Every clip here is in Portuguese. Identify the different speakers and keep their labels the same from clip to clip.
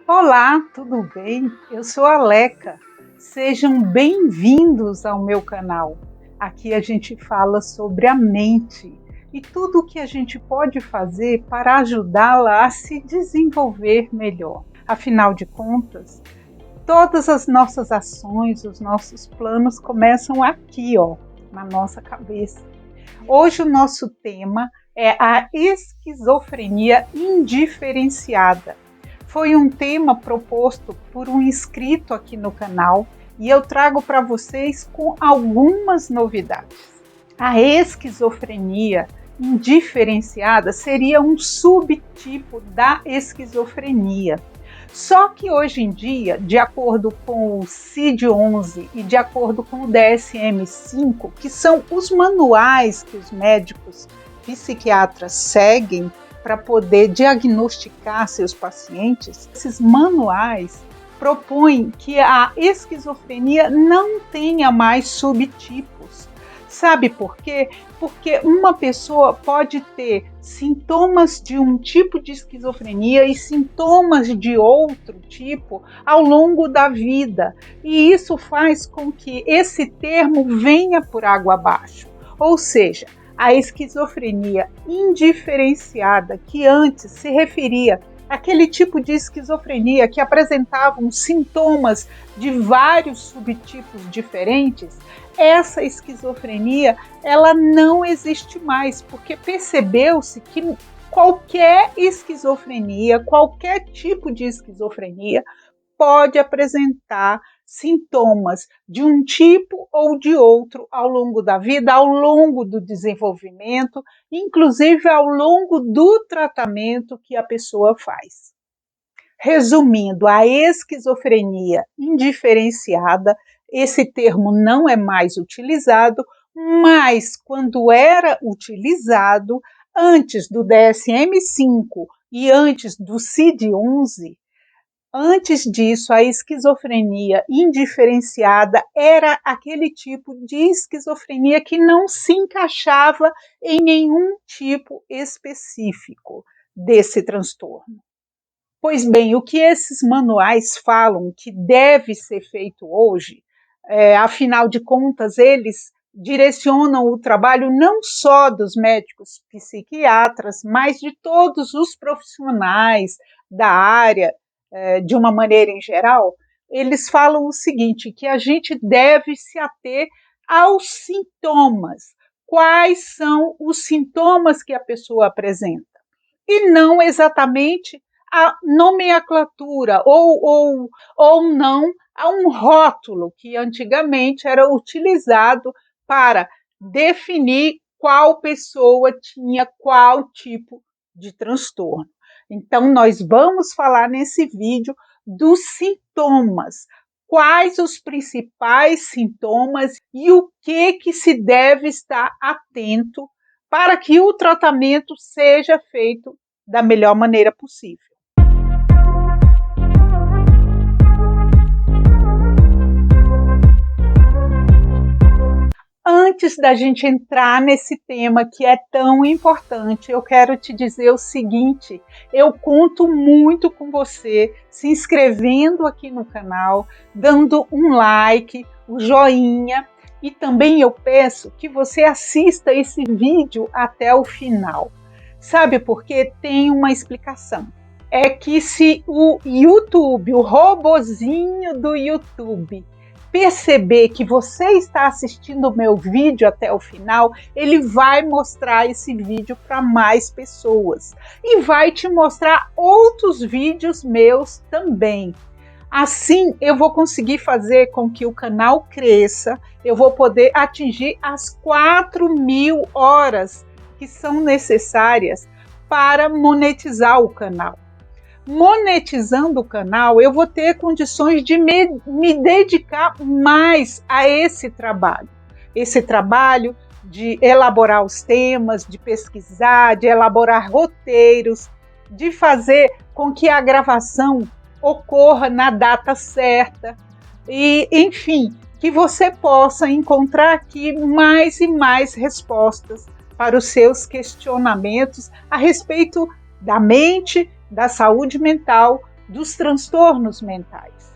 Speaker 1: Olá, tudo bem? Eu sou a Leca. Sejam bem-vindos ao meu canal. Aqui a gente fala sobre a mente e tudo o que a gente pode fazer para ajudá-la a se desenvolver melhor. Afinal de contas, todas as nossas ações, os nossos planos começam aqui, na nossa cabeça. Hoje o nosso tema é a esquizofrenia indiferenciada. Foi um tema proposto por um inscrito aqui no canal e eu trago para vocês com algumas novidades. A esquizofrenia indiferenciada seria um subtipo da esquizofrenia. Só que hoje em dia, de acordo com o CID-11 e de acordo com o DSM-5, que são os manuais que os médicos psiquiatras seguem para poder diagnosticar seus pacientes, esses manuais propõem que a esquizofrenia não tenha mais subtipos. Sabe por quê? Porque uma pessoa pode ter sintomas de um tipo de esquizofrenia e sintomas de outro tipo ao longo da vida. E isso faz com que esse termo venha por água abaixo. Ou seja, a esquizofrenia indiferenciada, que antes se referia àquele tipo de esquizofrenia que apresentavam sintomas de vários subtipos diferentes, essa esquizofrenia ela não existe mais, porque percebeu-se que qualquer esquizofrenia, qualquer tipo de esquizofrenia pode apresentar sintomas de um tipo ou de outro ao longo da vida, ao longo do desenvolvimento, inclusive ao longo do tratamento que a pessoa faz. Resumindo, a esquizofrenia indiferenciada, esse termo não é mais utilizado, mas quando era utilizado, antes do DSM-5 e antes do CID-11, antes disso, a esquizofrenia indiferenciada era aquele tipo de esquizofrenia que não se encaixava em nenhum tipo específico desse transtorno. Pois bem, o que esses manuais falam que deve ser feito hoje, afinal de contas, eles direcionam o trabalho não só dos médicos psiquiatras, mas de todos os profissionais da área, de uma maneira em geral, eles falam o seguinte, que a gente deve se ater aos sintomas. Quais são os sintomas que a pessoa apresenta? E não exatamente a nomenclatura ou não a um rótulo que antigamente era utilizado para definir qual pessoa tinha qual tipo de transtorno. Então, nós vamos falar nesse vídeo dos sintomas, quais os principais sintomas e o que se deve estar atento para que o tratamento seja feito da melhor maneira possível. Antes da gente entrar nesse tema que é tão importante, eu quero te dizer o seguinte, eu conto muito com você se inscrevendo aqui no canal, dando um like, um joinha, e também eu peço que você assista esse vídeo até o final. Sabe por quê? Tem uma explicação. É que se o YouTube, o robozinho do YouTube, perceber que você está assistindo o meu vídeo até o final, ele vai mostrar esse vídeo para mais pessoas e vai te mostrar outros vídeos meus também. Assim, eu vou conseguir fazer com que o canal cresça, eu vou poder atingir as 4.000 horas que são necessárias para monetizar o canal. Monetizando o canal, eu vou ter condições de me dedicar mais a esse trabalho de elaborar os temas, de pesquisar, de elaborar roteiros, de fazer com que a gravação ocorra na data certa e, enfim, que você possa encontrar aqui mais e mais respostas para os seus questionamentos a respeito da mente, da saúde mental dos transtornos mentais.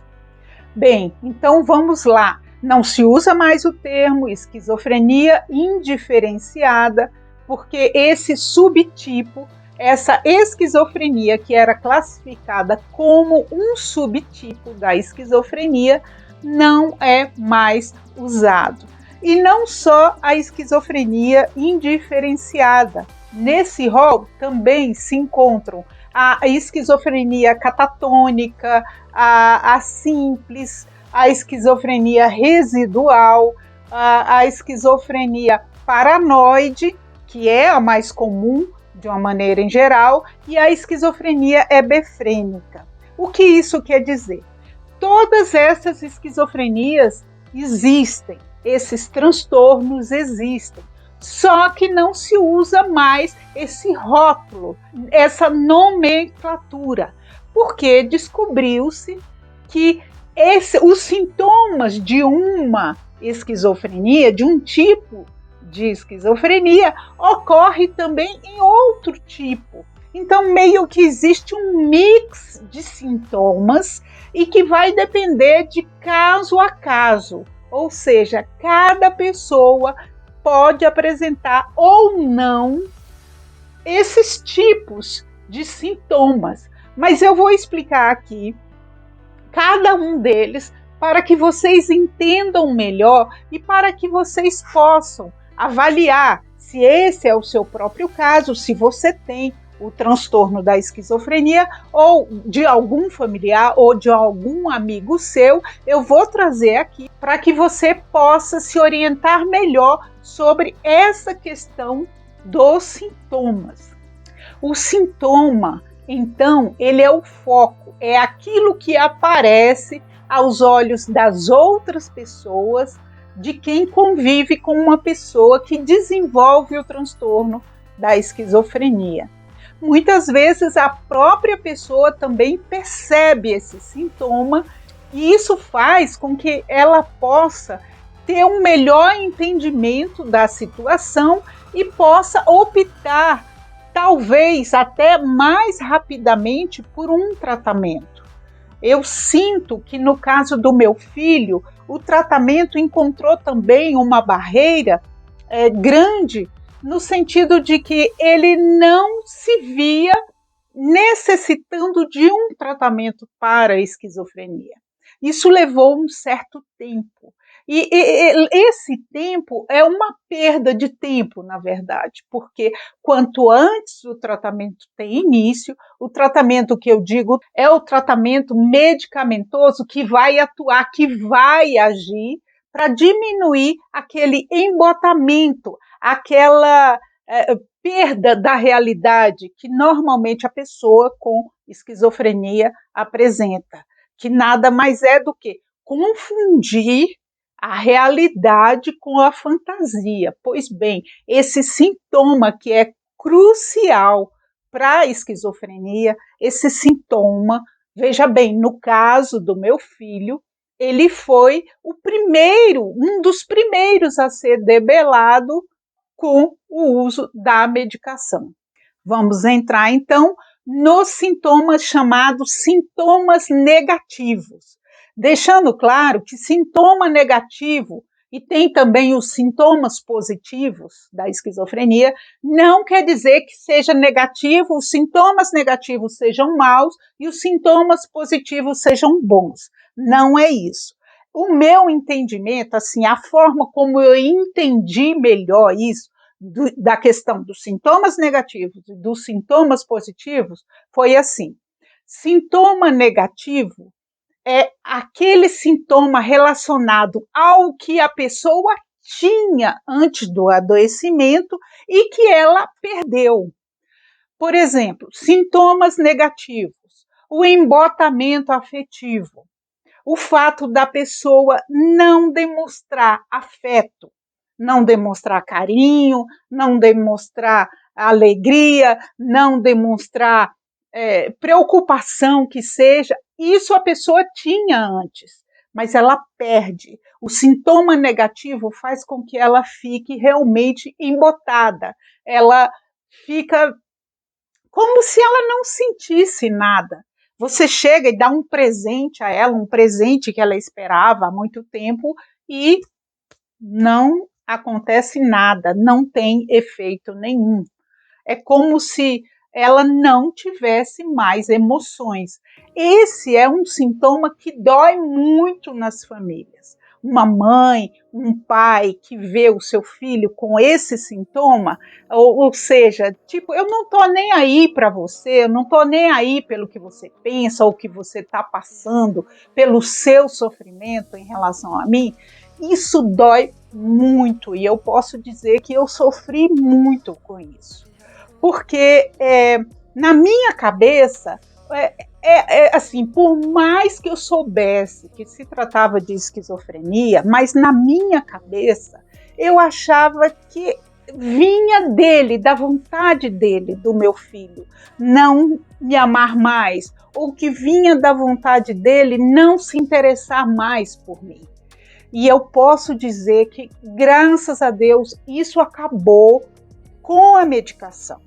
Speaker 1: Bem, então vamos lá. Não se usa mais o termo esquizofrenia indiferenciada, porque esse subtipo, essa esquizofrenia que era classificada como um subtipo da esquizofrenia, não é mais usado. E não só a esquizofrenia indiferenciada. Nesse rol também se encontram a esquizofrenia catatônica, a simples, a esquizofrenia residual, a esquizofrenia paranoide, que é a mais comum de uma maneira em geral, e a esquizofrenia hebefrênica. O que isso quer dizer? Todas essas esquizofrenias existem, esses transtornos existem, só que não se usa mais esse rótulo, essa nomenclatura, porque descobriu-se que os sintomas de uma esquizofrenia, de um tipo de esquizofrenia, ocorre também em outro tipo. Então, meio que existe um mix de sintomas e que vai depender de caso a caso, ou seja, cada pessoa pode apresentar ou não esses tipos de sintomas. Mas eu vou explicar aqui cada um deles para que vocês entendam melhor e para que vocês possam avaliar se esse é o seu próprio caso, se você tem o transtorno da esquizofrenia ou de algum familiar ou de algum amigo seu. Eu vou trazer aqui para que você possa se orientar melhor sobre essa questão dos sintomas. O sintoma, então, ele é o foco, é aquilo que aparece aos olhos das outras pessoas, de quem convive com uma pessoa que desenvolve o transtorno da esquizofrenia. Muitas vezes a própria pessoa também percebe esse sintoma e isso faz com que ela possa ter um melhor entendimento da situação e possa optar, talvez até mais rapidamente, por um tratamento. Eu sinto que no caso do meu filho, o tratamento encontrou também uma barreira grande, no sentido de que ele não se via necessitando de um tratamento para a esquizofrenia. Isso levou um certo tempo. E esse tempo é uma perda de tempo, na verdade, porque quanto antes o tratamento tem início, o tratamento que eu digo é o tratamento medicamentoso que vai atuar, que vai agir para diminuir aquele embotamento, aquela perda da realidade que normalmente a pessoa com esquizofrenia apresenta, que nada mais é do que confundir a realidade com a fantasia. Pois bem, esse sintoma que é crucial para a esquizofrenia, esse sintoma, veja bem, no caso do meu filho, ele foi o primeiro, um dos primeiros a ser debelado com o uso da medicação. Vamos entrar, então, nos sintomas chamados sintomas negativos. Deixando claro que sintoma negativo, e tem também os sintomas positivos da esquizofrenia, não quer dizer que seja negativo, os sintomas negativos sejam maus e os sintomas positivos sejam bons. Não é isso. O meu entendimento, assim, a forma como eu entendi melhor isso, da questão dos sintomas negativos e dos sintomas positivos, foi assim: sintoma negativo é aquele sintoma relacionado ao que a pessoa tinha antes do adoecimento e que ela perdeu. Por exemplo, sintomas negativos: o embotamento afetivo, o fato da pessoa não demonstrar afeto, não demonstrar carinho, não demonstrar alegria, não demonstrar preocupação que seja. Isso a pessoa tinha antes, mas ela perde. O sintoma negativo faz com que ela fique realmente embotada. Ela fica como se ela não sentisse nada. Você chega e dá um presente a ela, um presente que ela esperava há muito tempo, e não acontece nada, não tem efeito nenhum. É como se ela não tivesse mais emoções. Esse é um sintoma que dói muito nas famílias. Uma mãe, um pai que vê o seu filho com esse sintoma, ou seja, tipo, eu não estou nem aí para você, eu não estou nem aí pelo que você pensa ou que você está passando, pelo seu sofrimento em relação a mim, isso dói muito e eu posso dizer que eu sofri muito com isso. Porque na minha cabeça, assim, por mais que eu soubesse que se tratava de esquizofrenia, mas na minha cabeça eu achava que vinha dele, da vontade dele, do meu filho, não me amar mais, ou que vinha da vontade dele não se interessar mais por mim. E eu posso dizer que, graças a Deus, isso acabou com a medicação.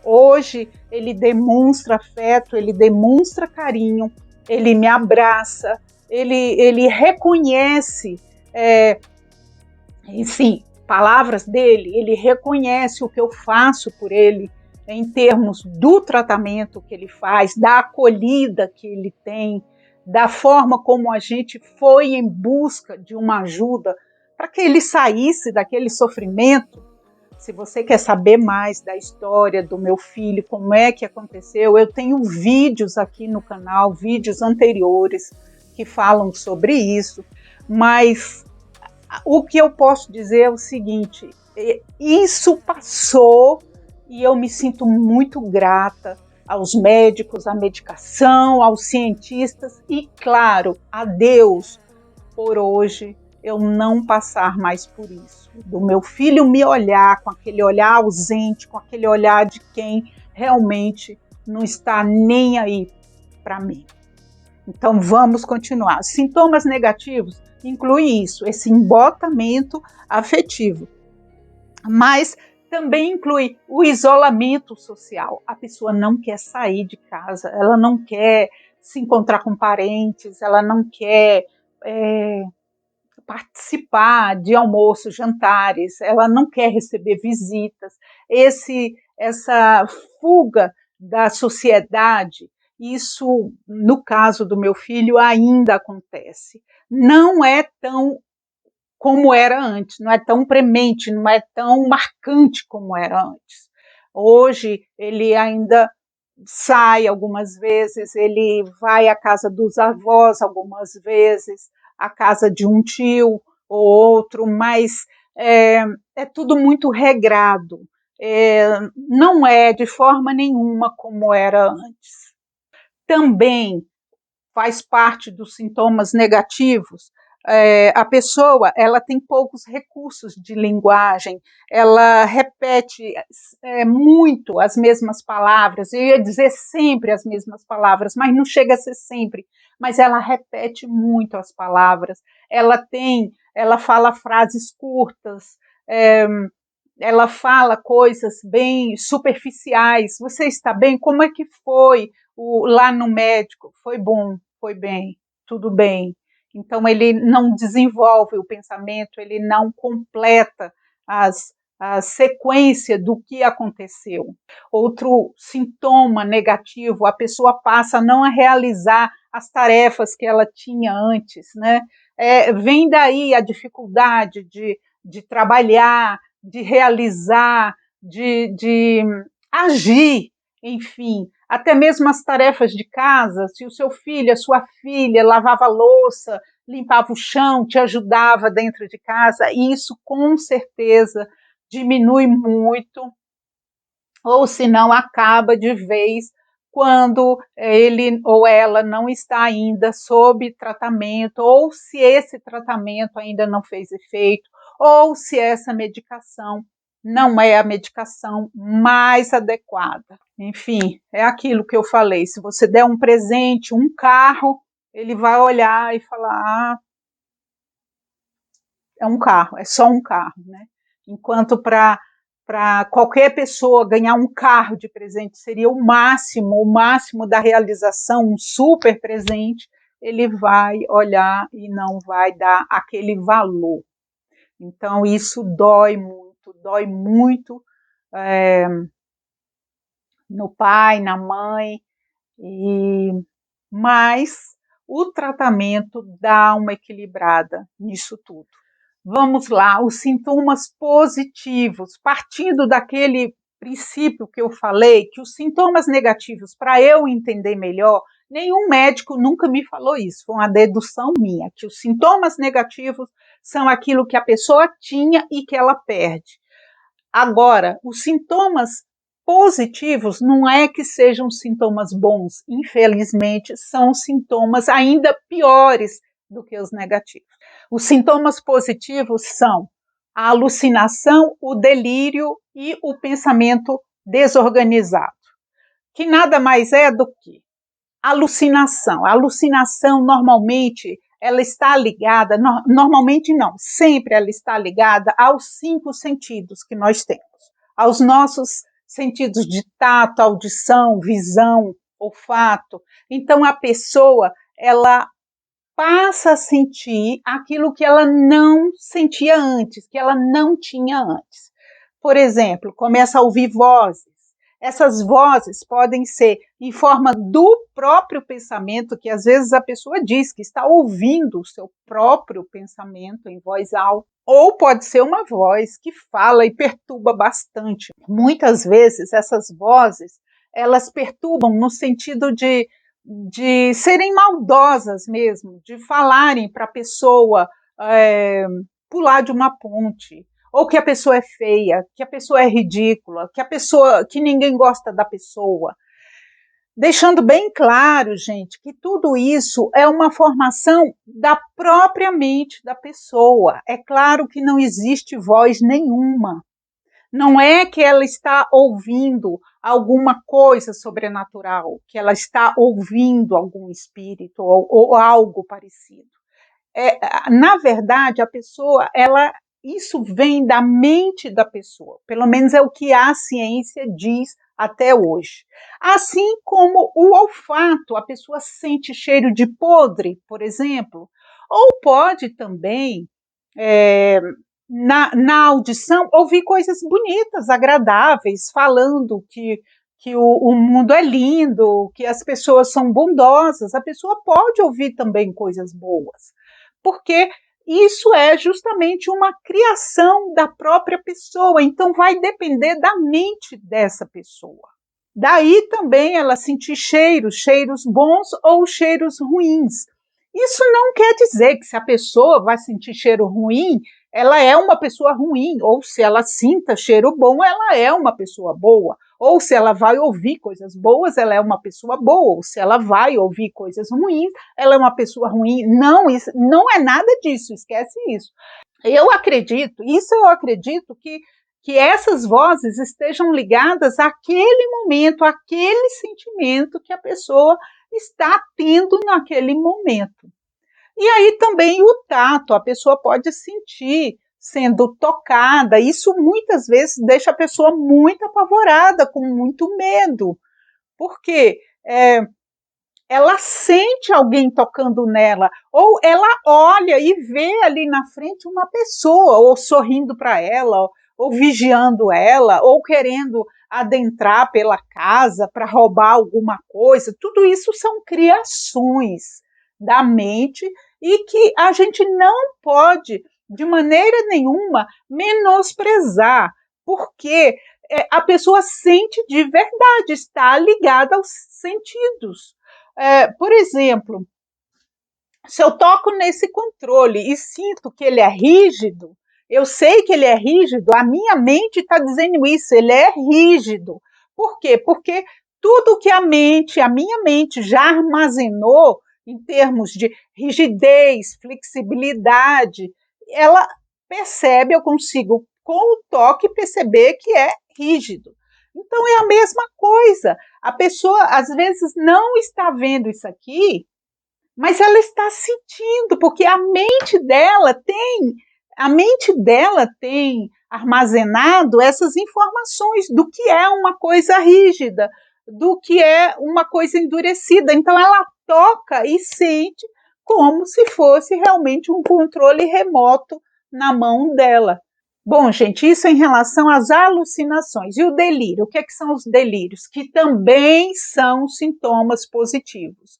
Speaker 1: Hoje ele demonstra afeto, ele demonstra carinho, ele me abraça, ele reconhece, sim, palavras dele, ele reconhece o que eu faço por ele em termos do tratamento que ele faz, da acolhida que ele tem, da forma como a gente foi em busca de uma ajuda para que ele saísse daquele sofrimento. Se você quer saber mais da história do meu filho, como é que aconteceu, eu tenho vídeos aqui no canal, vídeos anteriores que falam sobre isso, mas o que eu posso dizer é o seguinte, isso passou e eu me sinto muito grata aos médicos, à medicação, aos cientistas e, claro, a Deus por hoje eu não passar mais por isso. Do meu filho me olhar com aquele olhar ausente, com aquele olhar de quem realmente não está nem aí para mim. Então vamos continuar. Sintomas negativos incluem isso, esse embotamento afetivo. Mas também inclui o isolamento social. A pessoa não quer sair de casa, ela não quer se encontrar com parentes, ela não quer participar de almoços, jantares, ela não quer receber visitas. Essa fuga da sociedade, isso, no caso do meu filho, ainda acontece. Não é tão como era antes, não é tão premente, não é tão marcante como era antes. Hoje ele ainda sai algumas vezes, ele vai à casa dos avós algumas vezes, à casa de um tio ou outro, mas é tudo muito regrado. Não é de forma nenhuma como era antes. Também faz parte dos sintomas negativos. A pessoa ela tem poucos recursos de linguagem, ela repete muito as mesmas palavras, eu ia dizer sempre as mesmas palavras, mas não chega a ser sempre, mas ela repete muito as palavras, ela fala frases curtas, ela fala coisas bem superficiais. Você está bem? Como é que foi lá no médico? Foi bom, foi bem, tudo bem. Então, ele não desenvolve o pensamento, ele não completa a sequência do que aconteceu. Outro sintoma negativo, a pessoa passa a não realizar as tarefas que ela tinha antes, né? Vem daí a dificuldade de trabalhar, de realizar, de agir, enfim, até mesmo as tarefas de casa, se o seu filho, a sua filha lavava a louça, limpava o chão, te ajudava dentro de casa, isso com certeza diminui muito, ou se não acaba de vez quando ele ou ela não está ainda sob tratamento, ou se esse tratamento ainda não fez efeito, ou se essa medicação não é a medicação mais adequada. Enfim, é aquilo que eu falei, se você der um presente, um carro, ele vai olhar e falar, é um carro, é só um carro, né? Enquanto para para qualquer pessoa ganhar um carro de presente seria o máximo da realização, um super presente, ele vai olhar e não vai dar aquele valor. Então, isso dói muito no pai, na mãe, mas o tratamento dá uma equilibrada nisso tudo. Vamos lá, os sintomas positivos, partindo daquele princípio que eu falei, que os sintomas negativos, para eu entender melhor, nenhum médico nunca me falou isso, foi uma dedução minha, que os sintomas negativos são aquilo que a pessoa tinha e que ela perde. Agora, os sintomas positivos não é que sejam sintomas bons, infelizmente, são sintomas ainda piores do que os negativos. Os sintomas positivos são a alucinação, o delírio e o pensamento desorganizado, que nada mais é do que alucinação. A alucinação, normalmente, ela está ligada, normalmente não, sempre ela está ligada aos 5 sentidos que nós temos, aos nossos sentidos de tato, audição, visão, olfato. Então, a pessoa, ela passa a sentir aquilo que ela não sentia antes, que ela não tinha antes. Por exemplo, começa a ouvir vozes. Essas vozes podem ser em forma do próprio pensamento, que às vezes a pessoa diz que está ouvindo o seu próprio pensamento em voz alta, ou pode ser uma voz que fala e perturba bastante. Muitas vezes essas vozes, elas perturbam no sentido de serem maldosas mesmo, de falarem para a pessoa pular de uma ponte, ou que a pessoa é feia, que a pessoa é ridícula, que ninguém gosta da pessoa. Deixando bem claro, gente, que tudo isso é uma formação da própria mente da pessoa. É claro que não existe voz nenhuma. Não é que ela está ouvindo alguma coisa sobrenatural, que ela está ouvindo algum espírito ou algo parecido. Na verdade, a pessoa, isso vem da mente da pessoa, pelo menos é o que a ciência diz até hoje. Assim como o olfato, a pessoa sente cheiro de podre, por exemplo, ou pode também, na audição, ouvir coisas bonitas, agradáveis, falando que o mundo é lindo, que as pessoas são bondosas. A pessoa pode ouvir também coisas boas, porque isso é justamente uma criação da própria pessoa, então vai depender da mente dessa pessoa. Daí também ela sentir cheiros bons ou cheiros ruins. Isso não quer dizer que se a pessoa vai sentir cheiro ruim, ela é uma pessoa ruim, ou se ela sinta cheiro bom, ela é uma pessoa boa, ou se ela vai ouvir coisas boas, ela é uma pessoa boa, ou se ela vai ouvir coisas ruins, ela é uma pessoa ruim. Não, isso não é nada disso, esquece isso. Eu acredito que essas vozes estejam ligadas àquele momento, àquele sentimento que a pessoa está tendo naquele momento. E aí também o tato, a pessoa pode sentir sendo tocada, isso muitas vezes deixa a pessoa muito apavorada, com muito medo, porque ela sente alguém tocando nela, ou ela olha e vê ali na frente uma pessoa, ou sorrindo para ela, ou vigiando ela, ou querendo adentrar pela casa para roubar alguma coisa. Tudo isso são criações da mente e que a gente não pode, de maneira nenhuma, menosprezar, porque a pessoa sente de verdade, está ligada aos sentidos. Por exemplo, se eu toco nesse controle e sinto que ele é rígido, eu sei que ele é rígido, a minha mente está dizendo isso, ele é rígido. Por quê? Porque tudo que a minha mente já armazenou em termos de rigidez, flexibilidade, ela percebe, eu consigo com o toque perceber que é rígido. Então é a mesma coisa. A pessoa às vezes não está vendo isso aqui, mas ela está sentindo, porque a mente dela tem armazenado essas informações do que é uma coisa rígida, do que é uma coisa endurecida. Então, ela toca e sente como se fosse realmente um controle remoto na mão dela. Bom, gente, isso em relação às alucinações. E o delírio? O que são os delírios? Que também são sintomas positivos.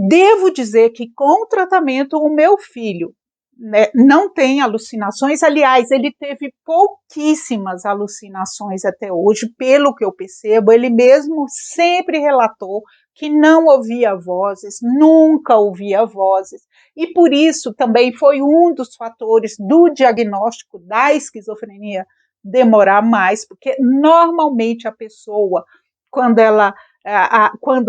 Speaker 1: Devo dizer que com o tratamento, o meu filho, né, não tem alucinações. Aliás, ele teve pouquíssimas alucinações até hoje, pelo que eu percebo. Ele mesmo sempre relatou que não ouvia vozes, nunca ouvia vozes, e por isso também foi um dos fatores do diagnóstico da esquizofrenia demorar mais, porque normalmente a pessoa, quando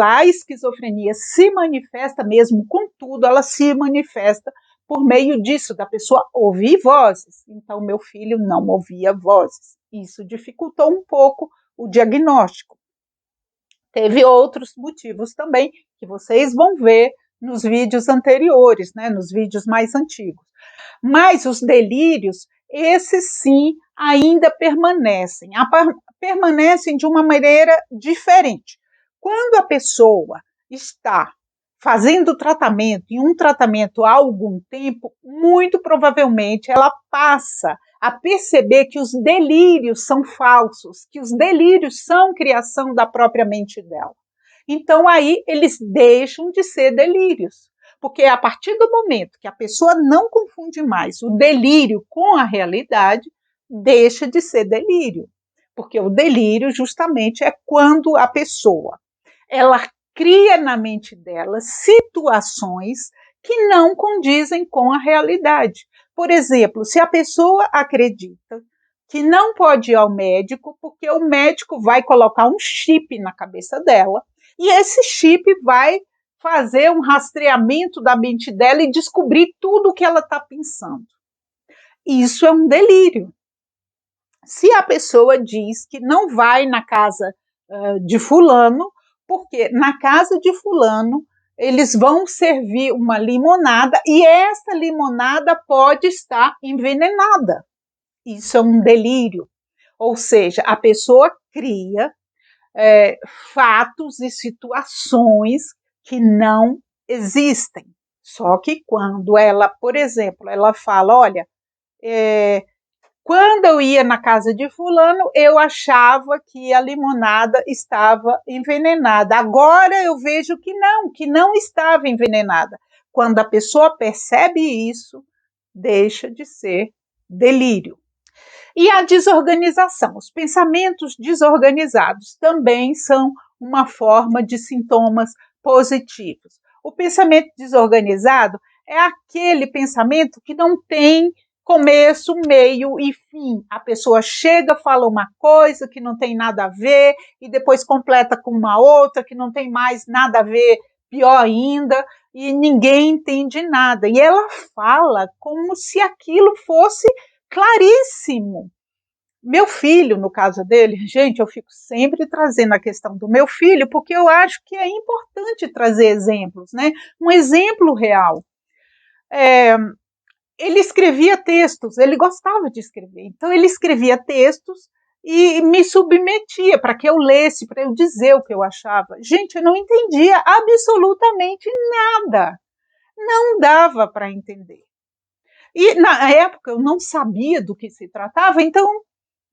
Speaker 1: a esquizofrenia se manifesta mesmo com tudo, ela se manifesta por meio disso, da pessoa ouvir vozes. Então, meu filho não ouvia vozes. Isso dificultou um pouco o diagnóstico. Teve outros motivos também, que vocês vão ver nos vídeos anteriores, né, nos vídeos mais antigos. Mas os delírios, esses sim, ainda permanecem de uma maneira diferente. Quando a pessoa está fazendo tratamento, e um tratamento há algum tempo, muito provavelmente ela passa a perceber que os delírios são falsos, que os delírios são criação da própria mente dela. Então, aí, eles deixam de ser delírios, porque a partir do momento que a pessoa não confunde mais o delírio com a realidade, deixa de ser delírio, porque o delírio justamente é quando a pessoa ela cria na mente dela situações que não condizem com a realidade. Por exemplo, se a pessoa acredita que não pode ir ao médico porque o médico vai colocar um chip na cabeça dela e esse chip vai fazer um rastreamento da mente dela e descobrir tudo o que ela está pensando. Isso é um delírio. Se a pessoa diz que não vai na casa de fulano, porque na casa de fulano eles vão servir uma limonada e essa limonada pode estar envenenada. Isso é um delírio. Ou seja, a pessoa cria fatos e situações que não existem. Só que quando ela, por exemplo, ela fala, olha, quando eu ia na casa de fulano, eu achava que a limonada estava envenenada. Agora eu vejo que não estava envenenada. Quando a pessoa percebe isso, deixa de ser delírio. E a desorganização. Os pensamentos desorganizados também são uma forma de sintomas positivos. O pensamento desorganizado é aquele pensamento que não tem começo, meio e fim. A pessoa chega, fala uma coisa que não tem nada a ver e depois completa com uma outra que não tem mais nada a ver, pior ainda, e ninguém entende nada. E ela fala como se aquilo fosse claríssimo. Meu filho, no caso dele, gente, eu fico sempre trazendo a questão do meu filho, porque eu acho que é importante trazer exemplos, né? Um exemplo real. Ele escrevia textos, ele gostava de escrever, então ele escrevia textos e me submetia para que eu lesse, para eu dizer o que eu achava. Gente, eu não entendia absolutamente nada, não dava para entender. E na época eu não sabia do que se tratava, então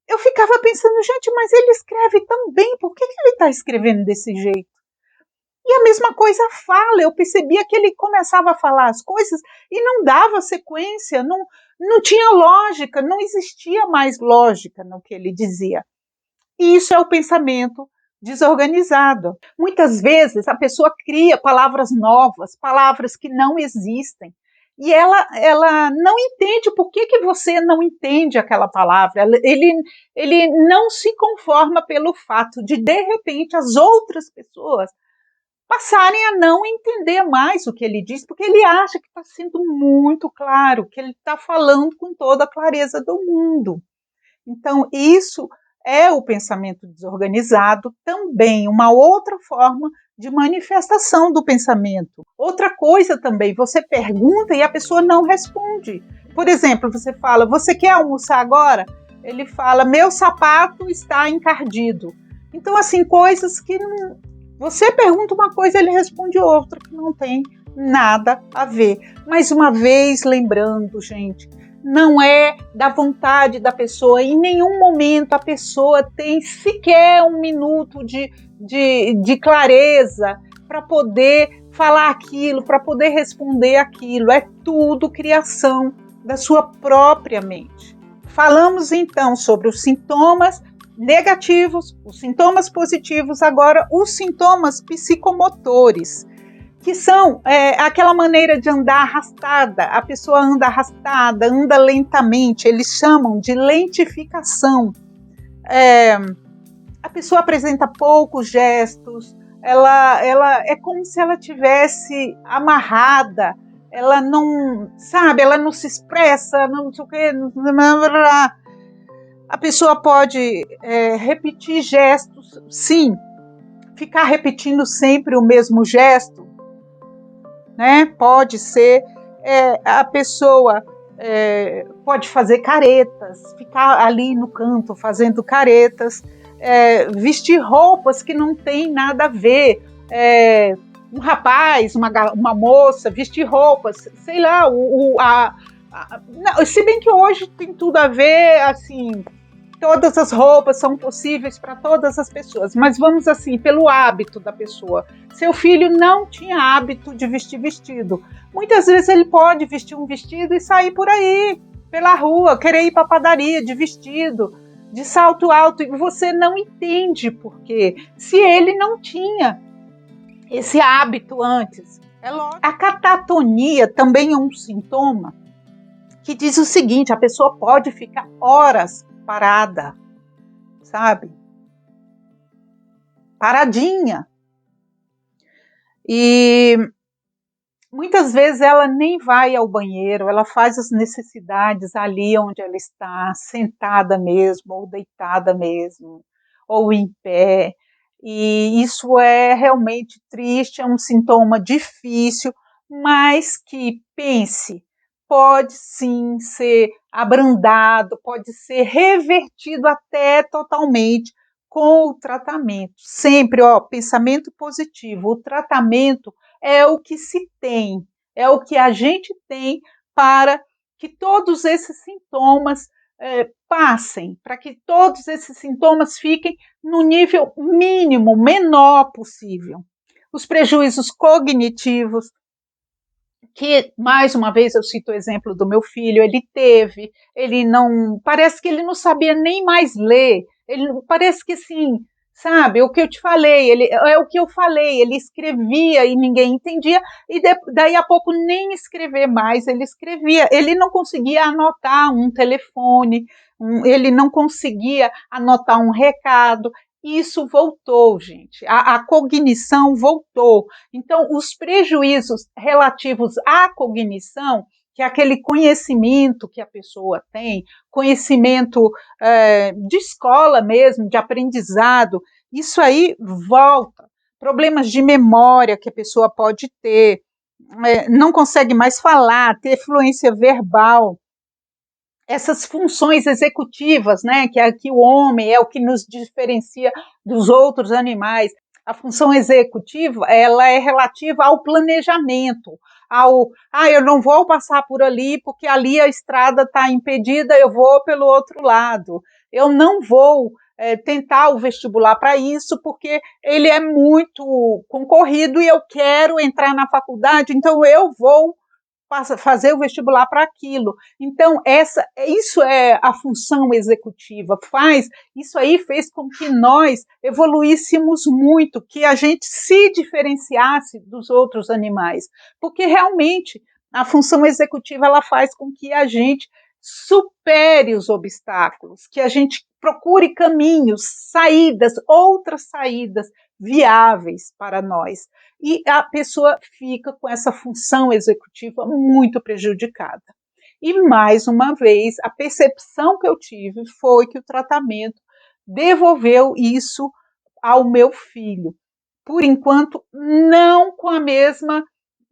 Speaker 1: eu ficava pensando, gente, mas ele escreve tão bem, por que ele está escrevendo desse jeito? E a mesma coisa a fala, eu percebia que ele começava a falar as coisas e não dava sequência, não tinha lógica, não existia mais lógica no que ele dizia. E isso é o pensamento desorganizado. Muitas vezes a pessoa cria palavras novas, palavras que não existem, e ela não entende por que você não entende aquela palavra. Ele não se conforma pelo fato de repente, as outras pessoas passarem a não entender mais o que ele diz, porque ele acha que está sendo muito claro, que ele está falando com toda a clareza do mundo. Então, isso é o pensamento desorganizado, também uma outra forma de manifestação do pensamento. Outra coisa também, você pergunta e a pessoa não responde. Por exemplo, você fala, você quer almoçar agora? Ele fala, meu sapato está encardido. Então, assim, coisas que não... Você pergunta uma coisa, ele responde outra, que não tem nada a ver. Mais uma vez, lembrando, gente, não é da vontade da pessoa, em nenhum momento a pessoa tem sequer um minuto de clareza para poder falar aquilo, para poder responder aquilo. É tudo criação da sua própria mente. Falamos então sobre os sintomas negativos, os sintomas positivos, agora os sintomas psicomotores, que são aquela maneira de andar arrastada, a pessoa anda arrastada, anda lentamente, eles chamam de lentificação. A pessoa apresenta poucos gestos, ela é como se ela tivesse amarrada, ela não, sabe, ela não se expressa, não sei o quê, a pessoa pode repetir gestos, sim, ficar repetindo sempre o mesmo gesto, né? Pode ser, a pessoa pode fazer caretas, ficar ali no canto fazendo caretas, vestir roupas que não tem nada a ver, um rapaz, uma moça, vestir roupas, sei lá, não, se bem que hoje tem tudo a ver, assim, todas as roupas são possíveis para todas as pessoas, mas vamos assim, pelo hábito da pessoa. Seu filho não tinha hábito de vestir vestido. Muitas vezes ele pode vestir um vestido e sair por aí, pela rua, querer ir para a padaria de vestido, de salto alto, e você não entende por quê, se ele não tinha esse hábito antes. É lógico. A catatonia também é um sintoma que diz o seguinte, a pessoa pode ficar horas parada, sabe? Paradinha. E muitas vezes ela nem vai ao banheiro, ela faz as necessidades ali onde ela está, sentada mesmo, ou deitada mesmo, ou em pé. E isso é realmente triste, é um sintoma difícil, mas que, pense, pode sim ser abrandado, pode ser revertido até totalmente com o tratamento. Sempre, pensamento positivo. O tratamento é o que se tem, é o que a gente tem para que todos esses sintomas passem, para que todos esses sintomas fiquem no nível mínimo, menor possível. Os prejuízos cognitivos, que, mais uma vez, eu cito o exemplo do meu filho, ele não, parece que ele não sabia nem mais ler, ele parece que assim, sabe, o que eu te falei, é o que eu falei, ele escrevia e ninguém entendia, e daí a pouco nem escrever mais ele escrevia, ele não conseguia anotar um telefone, ele não conseguia anotar um recado. Isso voltou, gente, a cognição voltou. Então, os prejuízos relativos à cognição, que é aquele conhecimento que a pessoa tem, conhecimento de escola mesmo, de aprendizado, isso aí volta. Problemas de memória que a pessoa pode ter, não consegue mais falar, ter fluência verbal, essas funções executivas, né, que o homem é o que nos diferencia dos outros animais. A função executiva, ela é relativa ao planejamento, eu não vou passar por ali porque ali a estrada está impedida, eu vou pelo outro lado. Eu não vou tentar o vestibular para isso porque ele é muito concorrido e eu quero entrar na faculdade, então eu vou fazer o vestibular para aquilo. Então, isso é a função executiva, isso aí fez com que nós evoluíssemos muito, que a gente se diferenciasse dos outros animais, porque realmente a função executiva ela faz com que a gente supere os obstáculos, que a gente procure caminhos, saídas, outras saídas viáveis para nós. E a pessoa fica com essa função executiva muito prejudicada. E, mais uma vez, a percepção que eu tive foi que o tratamento devolveu isso ao meu filho. por enquanto, não com a mesma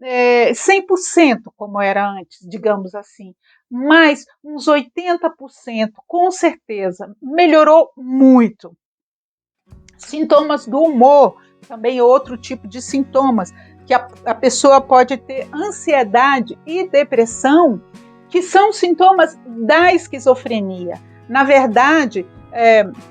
Speaker 1: 100% como era antes, digamos assim, mas uns 80%, com certeza, melhorou muito. Sintomas do humor, também outro tipo de sintomas, que a pessoa pode ter ansiedade e depressão, que são sintomas da esquizofrenia. Na verdade,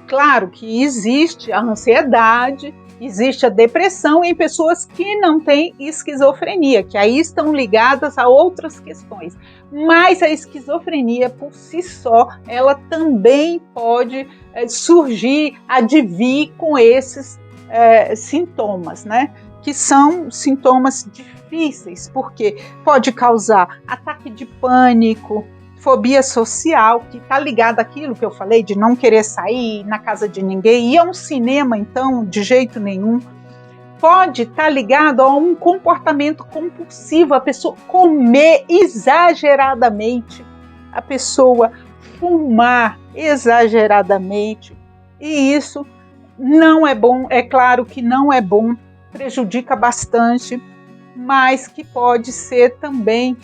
Speaker 1: claro que existe a ansiedade, existe a depressão em pessoas que não têm esquizofrenia, que aí estão ligadas a outras questões. Mas a esquizofrenia, por si só, ela também pode surgir, advir com esses sintomas, né? Que são sintomas difíceis, porque pode causar ataque de pânico, fobia social, que está ligada àquilo que eu falei, de não querer sair na casa de ninguém, ir a um cinema, então, de jeito nenhum. Pode estar ligado a um comportamento compulsivo, a pessoa comer exageradamente, a pessoa fumar exageradamente, e isso não é bom, é claro que não é bom, prejudica bastante, mas que pode ser também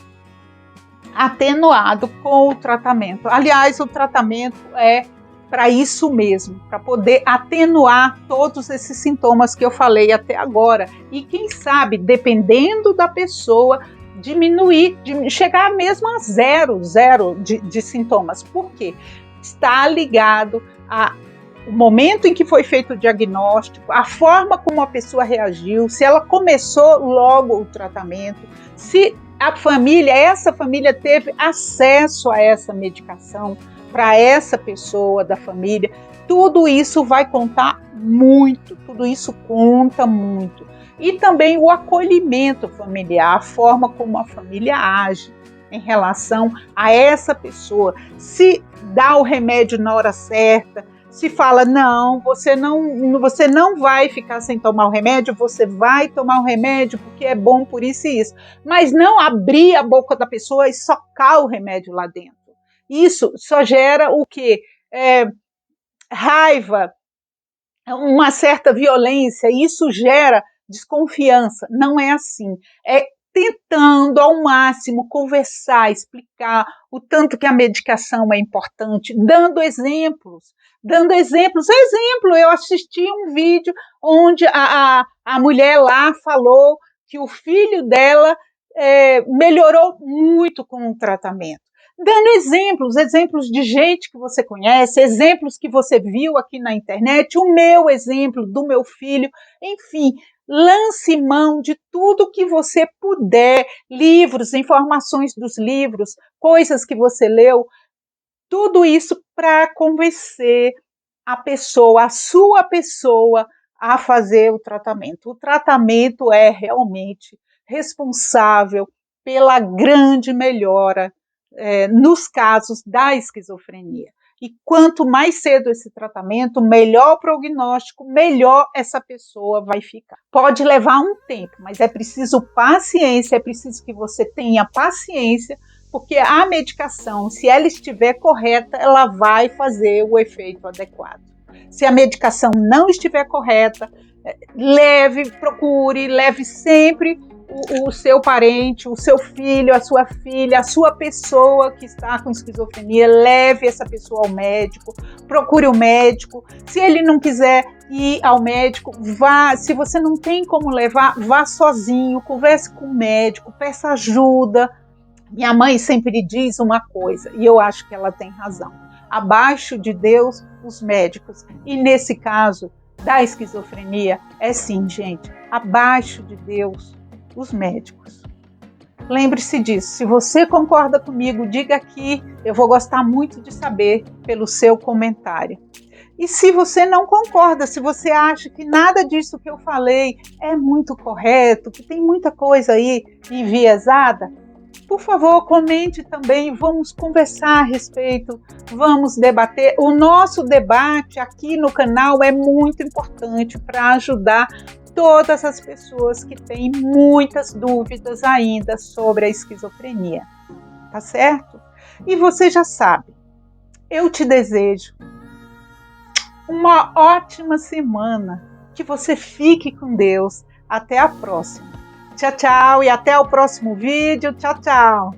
Speaker 1: atenuado com o tratamento. Aliás, o tratamento é para isso mesmo, para poder atenuar todos esses sintomas que eu falei até agora. E quem sabe, dependendo da pessoa, diminuir, chegar mesmo a zero de sintomas. Por quê? Está ligado ao momento em que foi feito o diagnóstico, a forma como a pessoa reagiu, se ela começou logo o tratamento, se essa família teve acesso a essa medicação para essa pessoa da família. Tudo isso vai contar muito, tudo isso conta muito. E também o acolhimento familiar, a forma como a família age em relação a essa pessoa. Se dá o remédio na hora certa, se fala, não, você não vai ficar sem tomar o remédio, você vai tomar o remédio porque é bom por isso e isso. Mas não abrir a boca da pessoa e socar o remédio lá dentro. Isso só gera o quê? Raiva, uma certa violência, isso gera desconfiança. Não é assim. É tentando ao máximo conversar, explicar o tanto que a medicação é importante, dando exemplos. Exemplo, eu assisti um vídeo onde a mulher lá falou que o filho dela melhorou muito com o tratamento. Dando exemplos de gente que você conhece, exemplos que você viu aqui na internet, o meu exemplo do meu filho, enfim, lance mão de tudo que você puder, livros, informações dos livros, coisas que você leu, tudo isso para convencer a pessoa, a sua pessoa, a fazer o tratamento. O tratamento é realmente responsável pela grande melhora nos casos da esquizofrenia. E quanto mais cedo esse tratamento, melhor o prognóstico, melhor essa pessoa vai ficar. Pode levar um tempo, mas é preciso paciência, é preciso que você tenha paciência, porque a medicação, se ela estiver correta, ela vai fazer o efeito adequado. Se a medicação não estiver correta, leve sempre o seu parente, o seu filho, a sua filha, a sua pessoa que está com esquizofrenia, leve essa pessoa ao médico, procure o médico. Se ele não quiser ir ao médico, vá. Se você não tem como levar, vá sozinho, converse com o médico, peça ajuda. Minha mãe sempre diz uma coisa, e eu acho que ela tem razão: abaixo de Deus, os médicos. E nesse caso da esquizofrenia, é sim, gente, abaixo de Deus, os médicos. Lembre-se disso. Se você concorda comigo, diga aqui, eu vou gostar muito de saber pelo seu comentário. E se você não concorda, se você acha que nada disso que eu falei é muito correto, que tem muita coisa aí enviesada, por favor, comente também, vamos conversar a respeito, vamos debater. O nosso debate aqui no canal é muito importante para ajudar todas as pessoas que têm muitas dúvidas ainda sobre a esquizofrenia, tá certo? E você já sabe, eu te desejo uma ótima semana, que você fique com Deus. Até a próxima. Tchau, tchau e até o próximo vídeo. Tchau, tchau.